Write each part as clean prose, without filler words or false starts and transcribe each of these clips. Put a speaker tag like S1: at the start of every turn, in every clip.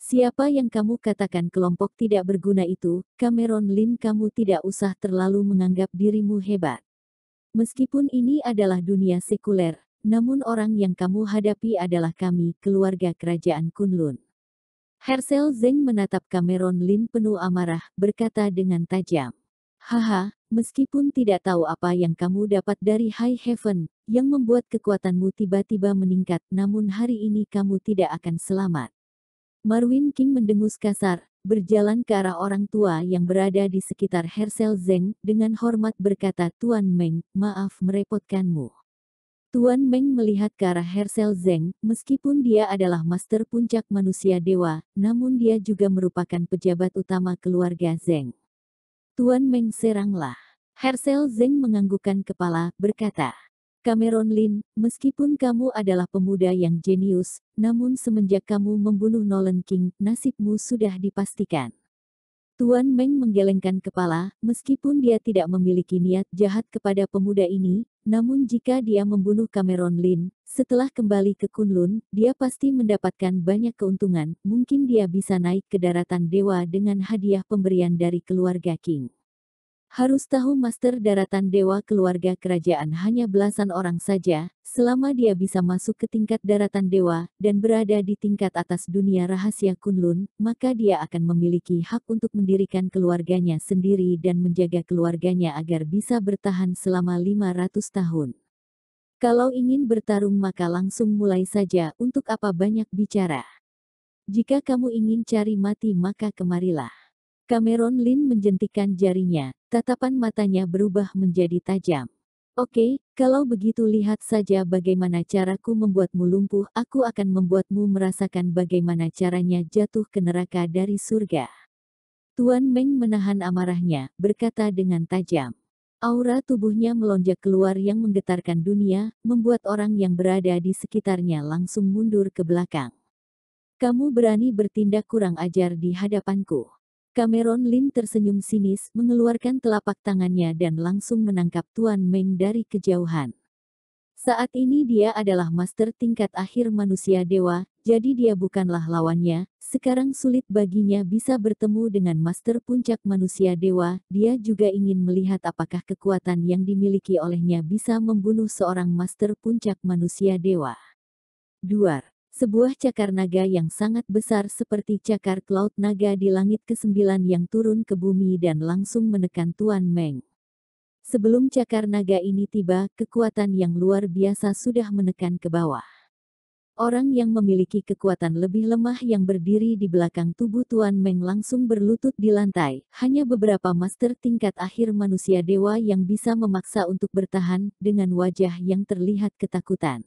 S1: Siapa yang kamu katakan kelompok tidak berguna itu, Cameron Lin, kamu tidak usah terlalu menganggap dirimu hebat. Meskipun ini adalah dunia sekuler, namun orang yang kamu hadapi adalah kami, keluarga kerajaan Kunlun. Herschel Zeng menatap Cameron Lin penuh amarah, berkata dengan tajam. Haha, meskipun tidak tahu apa yang kamu dapat dari High Heaven, yang membuat kekuatanmu tiba-tiba meningkat, namun hari ini kamu tidak akan selamat. Marwin King mendengus kasar, berjalan ke arah orang tua yang berada di sekitar Herschel Zeng, dengan hormat berkata, Tuan Meng, maaf merepotkanmu. Tuan Meng melihat ke arah Herschel Zeng, meskipun dia adalah master puncak manusia dewa, namun dia juga merupakan pejabat utama keluarga Zeng. Tuan Meng, seranglah. Herschel Zeng menganggukkan kepala, berkata, Cameron Lin, meskipun kamu adalah pemuda yang jenius, namun semenjak kamu membunuh Nolan King, nasibmu sudah dipastikan. Tuan Meng menggelengkan kepala, meskipun dia tidak memiliki niat jahat kepada pemuda ini, namun jika dia membunuh Cameron Lin, setelah kembali ke Kunlun, dia pasti mendapatkan banyak keuntungan, mungkin dia bisa naik ke daratan dewa dengan hadiah pemberian dari keluarga King. Harus tahu Master Daratan Dewa keluarga kerajaan hanya belasan orang saja, selama dia bisa masuk ke tingkat Daratan Dewa, dan berada di tingkat atas dunia rahasia Kunlun, maka dia akan memiliki hak untuk mendirikan keluarganya sendiri dan menjaga keluarganya agar bisa bertahan selama 500 tahun. Kalau ingin bertarung maka langsung mulai saja, untuk apa banyak bicara. Jika kamu ingin cari mati maka kemarilah. Cameron Lin menjentikkan jarinya, tatapan matanya berubah menjadi tajam. Oke, kalau begitu lihat saja bagaimana caraku membuatmu lumpuh, aku akan membuatmu merasakan bagaimana caranya jatuh ke neraka dari surga. Tuan Meng menahan amarahnya, berkata dengan tajam. Aura tubuhnya melonjak keluar yang menggetarkan dunia, membuat orang yang berada di sekitarnya langsung mundur ke belakang. Kamu berani bertindak kurang ajar di hadapanku. Cameron Lin tersenyum sinis, mengeluarkan telapak tangannya dan langsung menangkap Tuan Meng dari kejauhan. Saat ini dia adalah master tingkat akhir manusia dewa, jadi dia bukanlah lawannya. Sekarang sulit baginya bisa bertemu dengan master puncak manusia dewa, dia juga ingin melihat apakah kekuatan yang dimiliki olehnya bisa membunuh seorang master puncak manusia dewa. Duar. Sebuah cakar naga yang sangat besar seperti cakar Cloud Naga di langit ke-9 yang turun ke bumi dan langsung menekan Tuan Meng. Sebelum cakar naga ini tiba, kekuatan yang luar biasa sudah menekan ke bawah. Orang yang memiliki kekuatan lebih lemah yang berdiri di belakang tubuh Tuan Meng langsung berlutut di lantai. Hanya beberapa master tingkat akhir manusia dewa yang bisa memaksa untuk bertahan, dengan wajah yang terlihat ketakutan.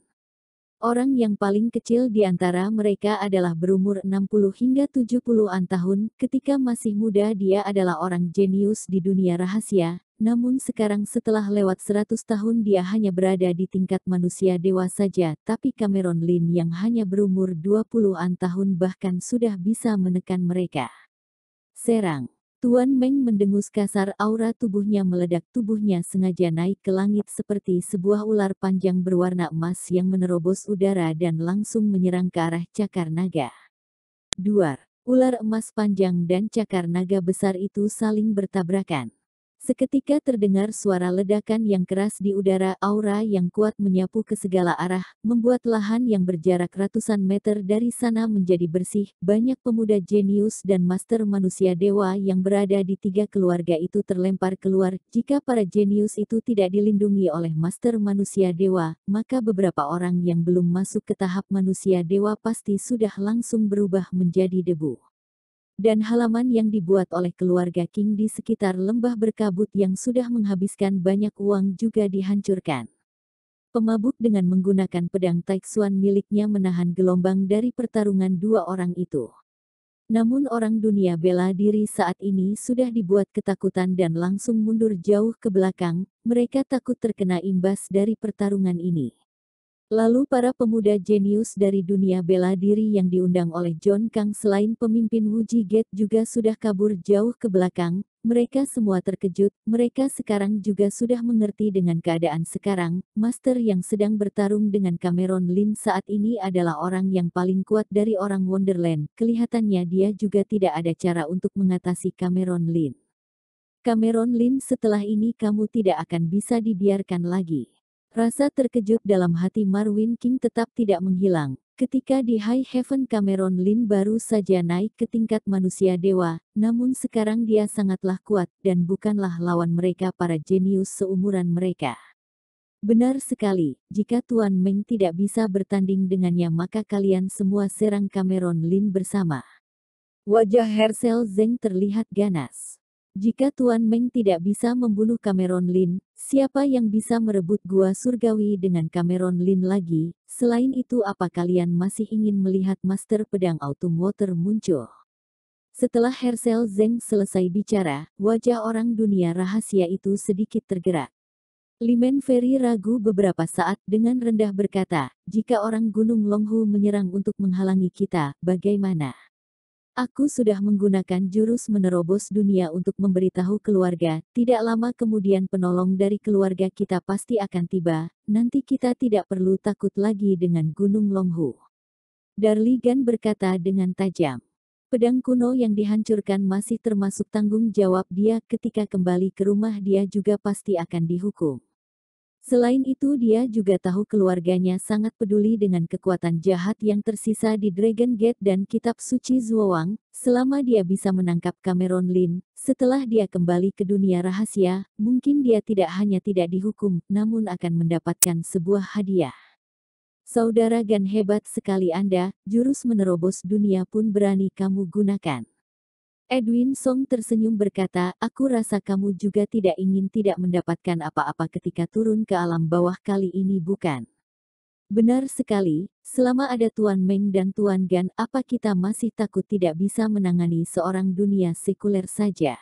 S1: Orang yang paling kecil di antara mereka adalah berumur 60 hingga 70-an tahun, ketika masih muda dia adalah orang jenius di dunia rahasia, namun sekarang setelah lewat 100 tahun dia hanya berada di tingkat manusia dewa saja, tapi Cameron Lin yang hanya berumur 20-an tahun bahkan sudah bisa menekan mereka. Serang. Tuan Meng mendengus kasar, aura tubuhnya meledak, tubuhnya sengaja naik ke langit seperti sebuah ular panjang berwarna emas yang menerobos udara dan langsung menyerang ke arah cakar naga. Duar. Ular emas panjang dan cakar naga besar itu saling bertabrakan. Seketika terdengar suara ledakan yang keras di udara, aura yang kuat menyapu ke segala arah, membuat lahan yang berjarak ratusan meter dari sana menjadi bersih. Banyak pemuda jenius dan master manusia dewa yang berada di tiga keluarga itu terlempar keluar. Jika para jenius itu tidak dilindungi oleh master manusia dewa, maka beberapa orang yang belum masuk ke tahap manusia dewa pasti sudah langsung berubah menjadi debu. Dan halaman yang dibuat oleh keluarga King di sekitar lembah berkabut yang sudah menghabiskan banyak uang juga dihancurkan. Pemabuk dengan menggunakan pedang Taixuan miliknya menahan gelombang dari pertarungan dua orang itu. Namun orang dunia bela diri saat ini sudah dibuat ketakutan dan langsung mundur jauh ke belakang, mereka takut terkena imbas dari pertarungan ini. Lalu para pemuda jenius dari dunia bela diri yang diundang oleh John Kang selain pemimpin Wuji Gate juga sudah kabur jauh ke belakang, mereka semua terkejut, mereka sekarang juga sudah mengerti dengan keadaan sekarang, Master yang sedang bertarung dengan Cameron Lin saat ini adalah orang yang paling kuat dari orang Wonderland, kelihatannya dia juga tidak ada cara untuk mengatasi Cameron Lin. Cameron Lin, setelah ini kamu tidak akan bisa dibiarkan lagi. Rasa terkejut dalam hati Marwin King tetap tidak menghilang. Ketika di High Heaven Cameron Lin baru saja naik ke tingkat manusia dewa, namun sekarang dia sangatlah kuat dan bukanlah lawan mereka para jenius seumuran mereka. Benar sekali, jika Tuan Meng tidak bisa bertanding dengannya maka kalian semua serang Cameron Lin bersama. Wajah Herschel Zeng terlihat ganas. Jika Tuan Meng tidak bisa membunuh Cameron Lin, siapa yang bisa merebut gua surgawi dengan Cameron Lin lagi? Selain itu, apa kalian masih ingin melihat Master Pedang Autumn Water muncul? Setelah Herschel Zeng selesai bicara, wajah orang dunia rahasia itu sedikit tergerak. Limen Ferry ragu beberapa saat dengan rendah berkata, jika orang Gunung Longhu menyerang untuk menghalangi kita, bagaimana? Aku sudah menggunakan jurus menerobos dunia untuk memberitahu keluarga, tidak lama kemudian penolong dari keluarga kita pasti akan tiba, nanti kita tidak perlu takut lagi dengan Gunung Longhu. Darligan berkata dengan tajam. Pedang kuno yang dihancurkan masih termasuk tanggung jawab dia ketika kembali ke rumah dia juga pasti akan dihukum. Selain itu dia juga tahu keluarganya sangat peduli dengan kekuatan jahat yang tersisa di Dragon Gate dan Kitab Suci Zhuoang, selama dia bisa menangkap Cameron Lin, setelah dia kembali ke dunia rahasia, mungkin dia tidak hanya tidak dihukum, namun akan mendapatkan sebuah hadiah. Saudara Gan, hebat sekali Anda, jurus menerobos dunia pun berani kamu gunakan. Edwin Song tersenyum berkata, aku rasa kamu juga tidak ingin tidak mendapatkan apa-apa ketika turun ke alam bawah kali ini bukan? Benar sekali, selama ada Tuan Meng dan Tuan Gan, apa kita masih takut tidak bisa menangani seorang dunia sekuler saja?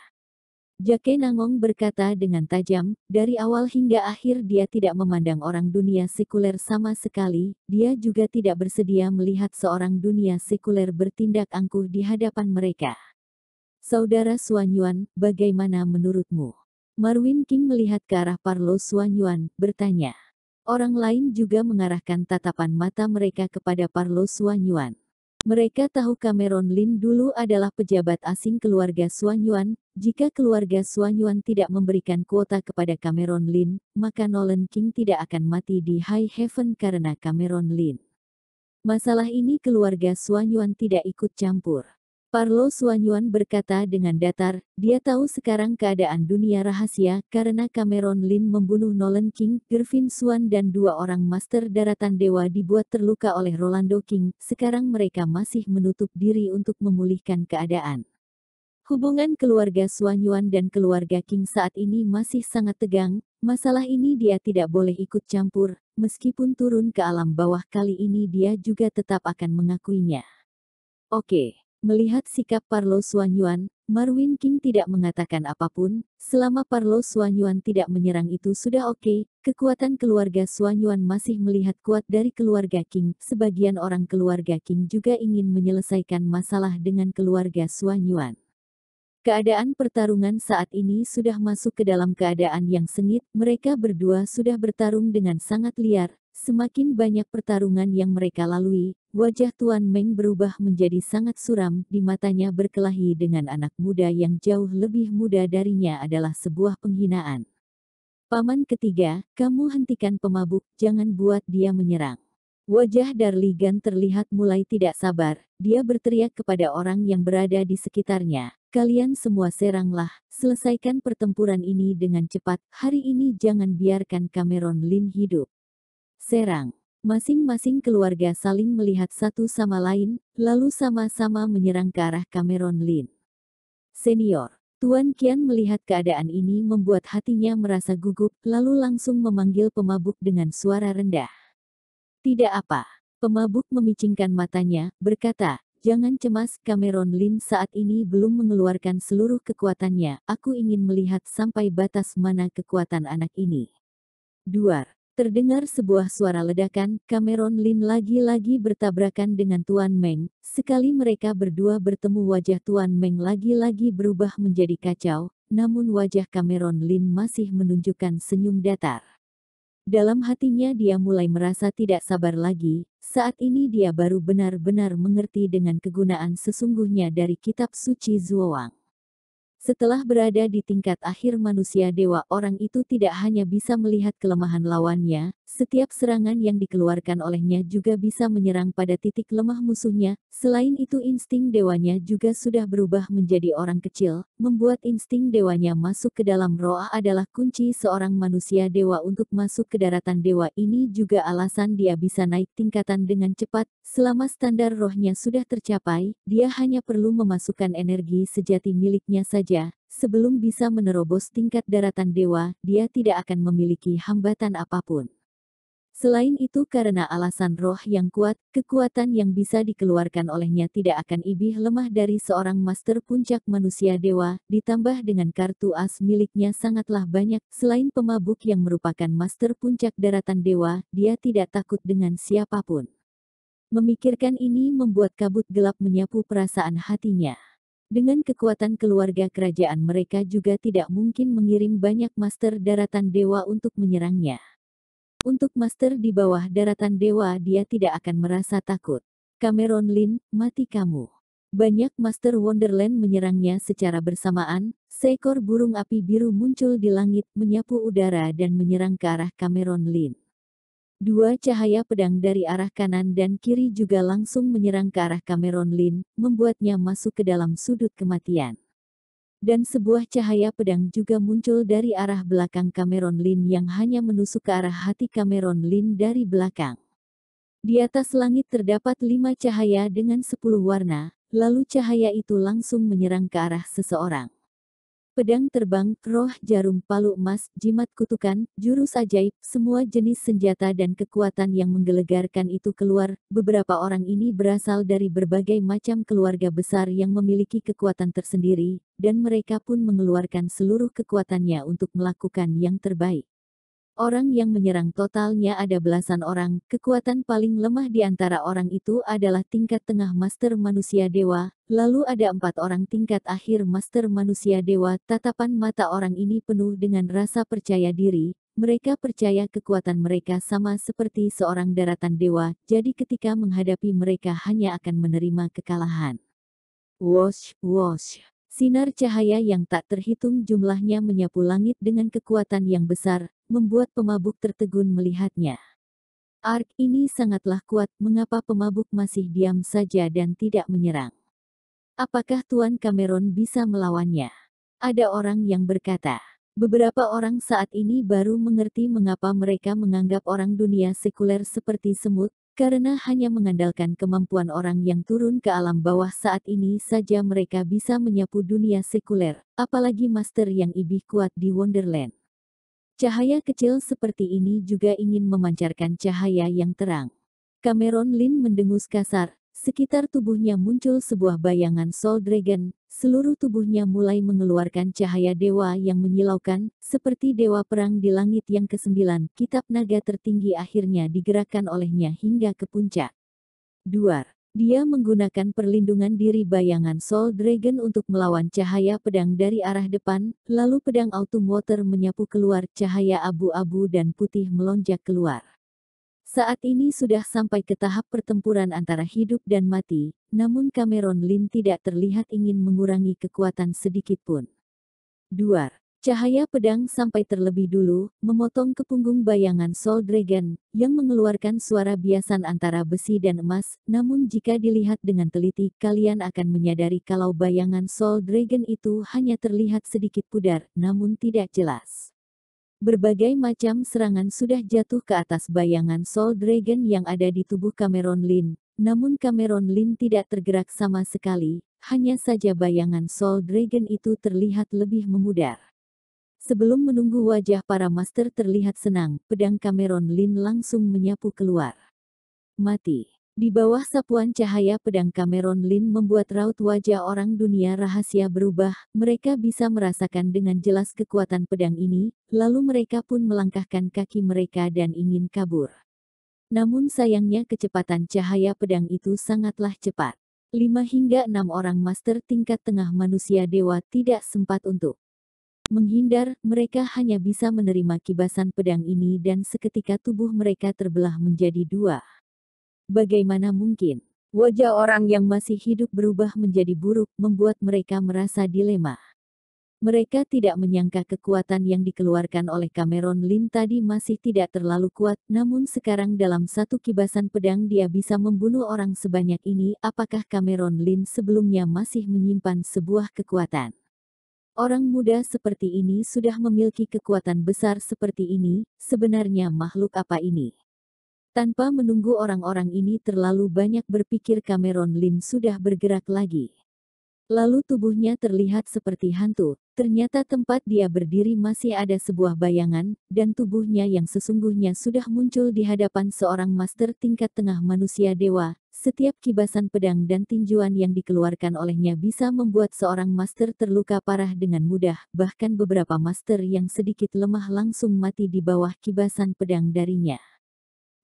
S1: Jake Nangong berkata dengan tajam, dari awal hingga akhir dia tidak memandang orang dunia sekuler sama sekali, dia juga tidak bersedia melihat seorang dunia sekuler bertindak angkuh di hadapan mereka. Saudara Xuanyuan, bagaimana menurutmu? Marwin King melihat ke arah Parlo Xuanyuan, bertanya. Orang lain juga mengarahkan tatapan mata mereka kepada Parlo Xuanyuan. Mereka tahu Cameron Lin dulu adalah pejabat asing keluarga Xuanyuan. Jika keluarga Xuanyuan tidak memberikan kuota kepada Cameron Lin, maka Nolan King tidak akan mati di High Heaven karena Cameron Lin. Masalah ini keluarga Xuanyuan tidak ikut campur. Parlo Xuanyuan berkata dengan datar, dia tahu sekarang keadaan dunia rahasia karena Cameron Lin membunuh Nolan King, Gervin Xuan dan dua orang Master Daratan Dewa dibuat terluka oleh Rolando King, sekarang mereka masih menutup diri untuk memulihkan keadaan. Hubungan keluarga Xuanyuan dan keluarga King saat ini masih sangat tegang, masalah ini dia tidak boleh ikut campur, meskipun turun ke alam bawah kali ini dia juga tetap akan mengakuinya. Oke. Melihat sikap Parlo Xuanyuan, Marwin King tidak mengatakan apapun, selama Parlo Xuanyuan tidak menyerang itu sudah oke, kekuatan keluarga Xuanyuan masih melihat kuat dari keluarga King, sebagian orang keluarga King juga ingin menyelesaikan masalah dengan keluarga Xuanyuan. Keadaan pertarungan saat ini sudah masuk ke dalam keadaan yang sengit, mereka berdua sudah bertarung dengan sangat liar, semakin banyak pertarungan yang mereka lalui, wajah Tuan Meng berubah menjadi sangat suram, di matanya berkelahi dengan anak muda yang jauh lebih muda darinya adalah sebuah penghinaan. Paman ketiga, kamu hentikan pemabuk, jangan buat dia menyerang. Wajah Darligan terlihat mulai tidak sabar, dia berteriak kepada orang yang berada di sekitarnya, kalian semua seranglah, selesaikan pertempuran ini dengan cepat, hari ini jangan biarkan Cameron Lin hidup. Serang. Masing-masing keluarga saling melihat satu sama lain, lalu sama-sama menyerang ke arah Cameron Lin. Senior. Tuan Qian melihat keadaan ini membuat hatinya merasa gugup, lalu langsung memanggil pemabuk dengan suara rendah. Tidak apa. Pemabuk memicingkan matanya, berkata, jangan cemas, Cameron Lin saat ini belum mengeluarkan seluruh kekuatannya, aku ingin melihat sampai batas mana kekuatan anak ini. Duar. Terdengar sebuah suara ledakan, Cameron Lin lagi-lagi bertabrakan dengan Tuan Meng, sekali mereka berdua bertemu wajah Tuan Meng lagi-lagi berubah menjadi kacau, namun wajah Cameron Lin masih menunjukkan senyum datar. Dalam hatinya dia mulai merasa tidak sabar lagi, saat ini dia baru benar-benar mengerti dengan kegunaan sesungguhnya dari kitab suci Zhuang. Setelah berada di tingkat akhir manusia dewa, orang itu tidak hanya bisa melihat kelemahan lawannya, setiap serangan yang dikeluarkan olehnya juga bisa menyerang pada titik lemah musuhnya. Selain itu insting dewanya juga sudah berubah menjadi orang kecil, membuat insting dewanya masuk ke dalam roh adalah kunci seorang manusia dewa untuk masuk ke daratan dewa. Ini juga alasan dia bisa naik tingkatan dengan cepat. Selama standar rohnya sudah tercapai, dia hanya perlu memasukkan energi sejati miliknya saja. Sebelum bisa menerobos tingkat daratan dewa, dia tidak akan memiliki hambatan apapun. Selain itu karena alasan roh yang kuat, kekuatan yang bisa dikeluarkan olehnya tidak akan ibih lemah dari seorang master puncak manusia dewa, ditambah dengan kartu as miliknya sangatlah banyak. Selain pemabuk yang merupakan master puncak daratan dewa, dia tidak takut dengan siapapun. Memikirkan ini membuat kabut gelap menyapu perasaan hatinya. Dengan kekuatan keluarga kerajaan mereka juga tidak mungkin mengirim banyak master daratan dewa untuk menyerangnya. Untuk master di bawah daratan dewa dia tidak akan merasa takut. Cameron Lin, mati kamu. Banyak master Wonderland menyerangnya secara bersamaan, seekor burung api biru muncul di langit menyapu udara dan menyerang ke arah Cameron Lin. Dua cahaya pedang dari arah kanan dan kiri juga langsung menyerang ke arah Cameron Lin, membuatnya masuk ke dalam sudut kematian. Dan sebuah cahaya pedang juga muncul dari arah belakang Cameron Lin yang hanya menusuk ke arah hati Cameron Lin dari belakang. Di atas langit terdapat 5 cahaya dengan 10 warna, lalu cahaya itu langsung menyerang ke arah seseorang. Pedang terbang, roh jarum palu emas, jimat kutukan, jurus ajaib, semua jenis senjata dan kekuatan yang menggelegarkan itu keluar. Beberapa orang ini berasal dari berbagai macam keluarga besar yang memiliki kekuatan tersendiri, dan mereka pun mengeluarkan seluruh kekuatannya untuk melakukan yang terbaik. Orang yang menyerang totalnya ada belasan orang, kekuatan paling lemah di antara orang itu adalah tingkat tengah master manusia dewa, lalu ada 4 orang tingkat akhir master manusia dewa. Tatapan mata orang ini penuh dengan rasa percaya diri, mereka percaya kekuatan mereka sama seperti seorang daratan dewa, jadi ketika menghadapi mereka hanya akan menerima kekalahan. Wosh, wosh. Sinar cahaya yang tak terhitung jumlahnya menyapu langit dengan kekuatan yang besar, membuat pemabuk tertegun melihatnya. Ark ini sangatlah kuat, mengapa pemabuk masih diam saja dan tidak menyerang? Apakah Tuan Cameron bisa melawannya? Ada orang yang berkata. Beberapa orang saat ini baru mengerti mengapa mereka menganggap orang dunia sekuler seperti semut, karena hanya mengandalkan kemampuan orang yang turun ke alam bawah saat ini saja mereka bisa menyapu dunia sekuler, apalagi master yang ibih kuat di Wonderland. Cahaya kecil seperti ini juga ingin memancarkan cahaya yang terang. Cameron Lin mendengus kasar, sekitar tubuhnya muncul sebuah bayangan Soul Dragon, seluruh tubuhnya mulai mengeluarkan cahaya dewa yang menyilaukan, seperti dewa perang di langit yang ke-9, kitab naga tertinggi akhirnya digerakkan olehnya hingga ke puncak. Duar. Dia menggunakan perlindungan diri bayangan Soul Dragon untuk melawan cahaya pedang dari arah depan, lalu pedang Autumn Water menyapu keluar, cahaya abu-abu dan putih melonjak keluar. Saat ini sudah sampai ke tahap pertempuran antara hidup dan mati, namun Cameron Lin tidak terlihat ingin mengurangi kekuatan sedikit pun. Duar. Cahaya pedang sampai terlebih dulu, memotong ke punggung bayangan Soul Dragon, yang mengeluarkan suara biasan antara besi dan emas, namun jika dilihat dengan teliti, kalian akan menyadari kalau bayangan Soul Dragon itu hanya terlihat sedikit pudar, namun tidak jelas. Berbagai macam serangan sudah jatuh ke atas bayangan Soul Dragon yang ada di tubuh Cameron Lin, namun Cameron Lin tidak tergerak sama sekali, hanya saja bayangan Soul Dragon itu terlihat lebih memudar. Sebelum menunggu wajah para master terlihat senang, pedang Cameron Lin langsung menyapu keluar. Mati. Di bawah sapuan cahaya pedang Cameron Lin membuat raut wajah orang dunia rahasia berubah, mereka bisa merasakan dengan jelas kekuatan pedang ini, lalu mereka pun melangkahkan kaki mereka dan ingin kabur. Namun sayangnya kecepatan cahaya pedang itu sangatlah cepat. 5 hingga 6 orang master tingkat tengah manusia dewa tidak sempat untuk Menghindar, mereka hanya bisa menerima kibasan pedang ini dan seketika tubuh mereka terbelah menjadi dua. Bagaimana mungkin? Wajah orang yang masih hidup berubah menjadi buruk, membuat mereka merasa dilema. Mereka tidak menyangka kekuatan yang dikeluarkan oleh Cameron Lin tadi masih tidak terlalu kuat, namun sekarang dalam satu kibasan pedang dia bisa membunuh orang sebanyak ini. Apakah Cameron Lin sebelumnya masih menyimpan sebuah kekuatan? Orang muda seperti ini sudah memiliki kekuatan besar seperti ini, sebenarnya makhluk apa ini? Tanpa menunggu orang-orang ini terlalu banyak berpikir, Cameron Lin sudah bergerak lagi. Lalu tubuhnya terlihat seperti hantu, ternyata tempat dia berdiri masih ada sebuah bayangan, dan tubuhnya yang sesungguhnya sudah muncul di hadapan seorang master tingkat tengah manusia dewa. Setiap kibasan pedang dan tinjuan yang dikeluarkan olehnya bisa membuat seorang master terluka parah dengan mudah, bahkan beberapa master yang sedikit lemah langsung mati di bawah kibasan pedang darinya.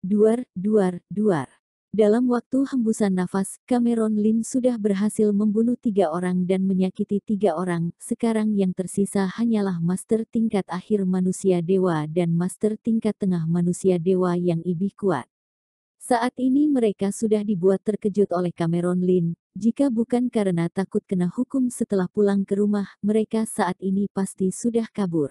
S1: Duar, duar, duar. Dalam waktu hembusan nafas, Cameron Lin sudah berhasil membunuh 3 orang dan menyakiti 3 orang. Sekarang yang tersisa hanyalah master tingkat akhir manusia dewa dan master tingkat tengah manusia dewa yang lebih kuat. Saat ini mereka sudah dibuat terkejut oleh Cameron Lin. Jika bukan karena takut kena hukum setelah pulang ke rumah, mereka saat ini pasti sudah kabur.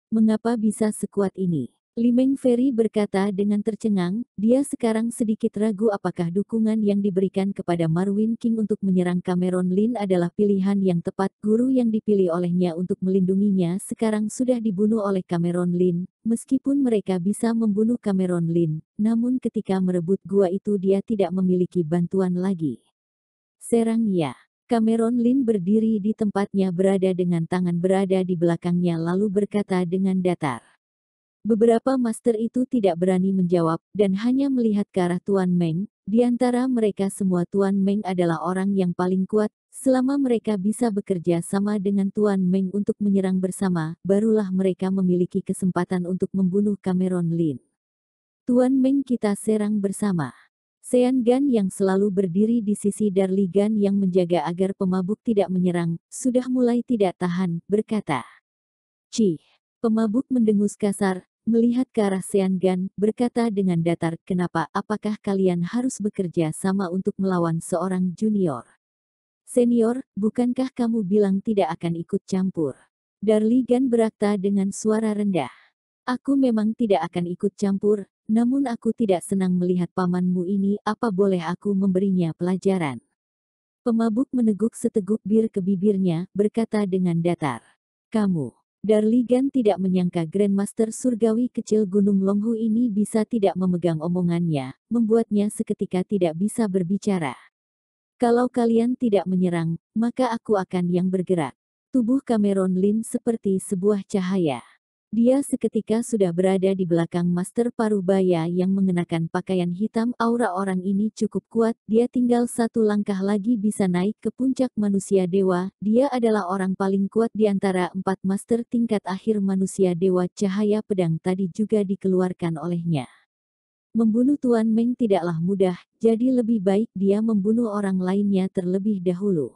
S1: Mengapa bisa sekuat ini? Limeng Feri berkata dengan tercengang, dia sekarang sedikit ragu apakah dukungan yang diberikan kepada Marwin King untuk menyerang Cameron Lin adalah pilihan yang tepat. Guru yang dipilih olehnya untuk melindunginya sekarang sudah dibunuh oleh Cameron Lin. Meskipun mereka bisa membunuh Cameron Lin, namun ketika merebut gua itu dia tidak memiliki bantuan lagi. Serang ya. Cameron Lin berdiri di tempatnya berada dengan tangan berada di belakangnya lalu berkata dengan datar. Beberapa master itu tidak berani menjawab, dan hanya melihat ke arah Tuan Meng. Di antara mereka semua Tuan Meng adalah orang yang paling kuat. Selama mereka bisa bekerja sama dengan Tuan Meng untuk menyerang bersama, barulah mereka memiliki kesempatan untuk membunuh Cameron Lin. Tuan Meng, kita serang bersama. Sean Gan yang selalu berdiri di sisi Darli Gan yang menjaga agar pemabuk tidak menyerang, sudah mulai tidak tahan, berkata. Cih. Pemabuk mendengus kasar, melihat ke arah Sean Gan, berkata dengan datar, kenapa, apakah kalian harus bekerja sama untuk melawan seorang junior? Senior, bukankah kamu bilang tidak akan ikut campur? Darli Gan berkata dengan suara rendah. Aku memang tidak akan ikut campur, namun aku tidak senang melihat pamanmu ini, apa boleh aku memberinya pelajaran? Pemabuk meneguk seteguk bir ke bibirnya, berkata dengan datar. Kamu. Darli Gan tidak menyangka Grandmaster Surgawi kecil Gunung Longhu ini bisa tidak memegang omongannya, membuatnya seketika tidak bisa berbicara. Kalau kalian tidak menyerang, maka aku akan yang bergerak. Tubuh Cameron Lin seperti sebuah cahaya. Dia seketika sudah berada di belakang Master Parubaya yang mengenakan pakaian hitam. Aura orang ini cukup kuat, dia tinggal satu langkah lagi bisa naik ke puncak manusia dewa. Dia adalah orang paling kuat di antara 4 master tingkat akhir manusia dewa. Cahaya pedang tadi juga dikeluarkan olehnya. Membunuh Tuan Meng tidaklah mudah, jadi lebih baik dia membunuh orang lainnya terlebih dahulu.